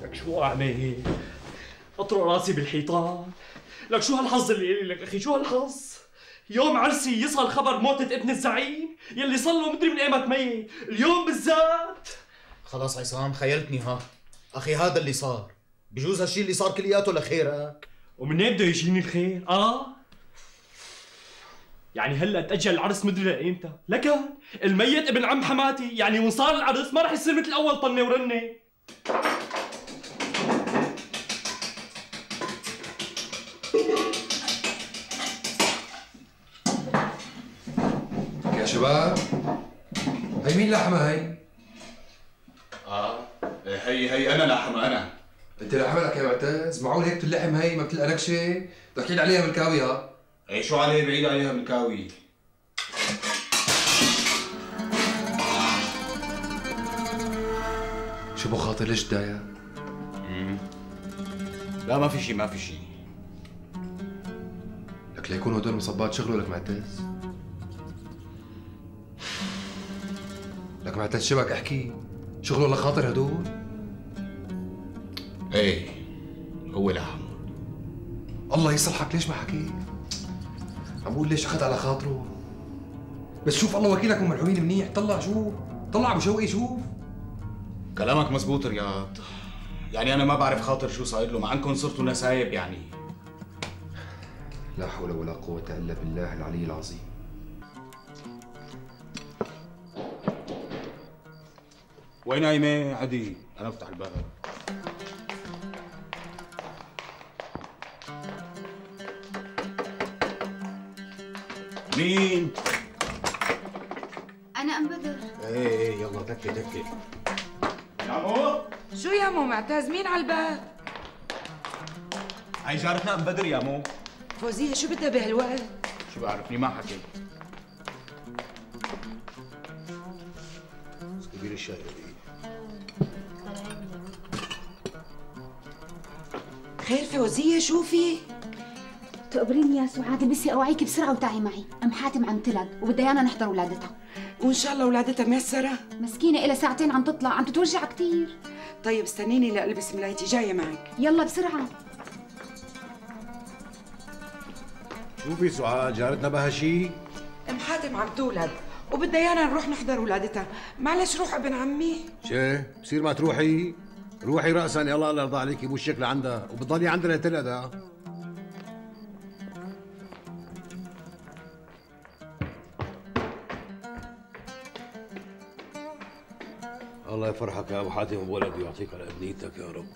لك شو اعمل؟ اطرق راسي بالحيطان. لك شو هالحظ اللي إلي لك اخي، شو هالحظ؟ يوم عرسي يصل خبر موتة ابن الزعيم يلي صار له مدري من ايمت ميت، اليوم بالذات. خلاص عصام خيلتني ها اخي، هذا اللي صار. بجوز هالشي اللي صار كلياته لخيرك. ومنين بده يجيني الخير؟ يعني هلا تأجل العرس مدري لايمتى؟ لكن الميت ابن عم حماتي، يعني وين صار العرس ما رح يصير مثل اول طنه ورنه. يا شباب، هي مين لحمة هي؟ هي انا لحمة انا. انت لحمة لك يا معتز؟ معقول هيك اللحم هي ما بتلقى نكشة؟ بتحكي لي عليها بالكاوي ها؟ اي شو عليه بعيد عليها بالكاوي. شو بخاطر ليش تضايق؟ لا ما في شيء ما في شيء. لك ليكونوا هدول مصبات شغله لك معتز؟ لك معتز شبك احكي، شغله لخاطر هدول؟ ايه هو لحم. الله يصلحك ليش ما حكيت؟ عم بقول ليش اخذ على خاطره؟ بس شوف الله وكيلك وملعومين منيح، طلع شوف، طلع ابو شوقي شوف. كلامك مزبوط رياض، يعني انا ما بعرف خاطر شو صاير له، مع انكم صرتوا نسايب يعني. لا حول ولا قوة الا بالله العلي العظيم. وين نايمة؟ عدي انا افتح الباب. مين؟ أنا أم بدر. ايه يلا تكي تكي. يا مو؟ شو يا مو معتز؟ مين على الباب؟ هي جارتنا ام بدر يا مو. فوزية شو بدها بهالوقت؟ شو بعرفني ما حكيت. كبير الشاي دي. خير فوزية شو في؟ تقبريني يا سعاد، البسي أواعيك بسرعة وتعي معي، أم حاتم عم تلد وبديانا نحضر ولادتها. وإن شاء الله ولادتها ميسرة؟ مسكينة إلها ساعتين عم تطلع، عم تتوجع كثير. طيب استنيني لألبس ملايتي، جاية معك. يلا بسرعة. شوفي سعاد، جارتنا بها شيء؟ ام حاتم عم تولد وبديانا نروح نحضر ولادتها، معلش روح ابن عمي. شي بصير ما تروحي؟ روحي رأسا، يلا الله يرضى عليكي، بوشك لعندها وبتضلي عندنا تلقى ها. الله يفرحك يا ابو حاتم وولدي ويعطيك على ابنيتك يا رب.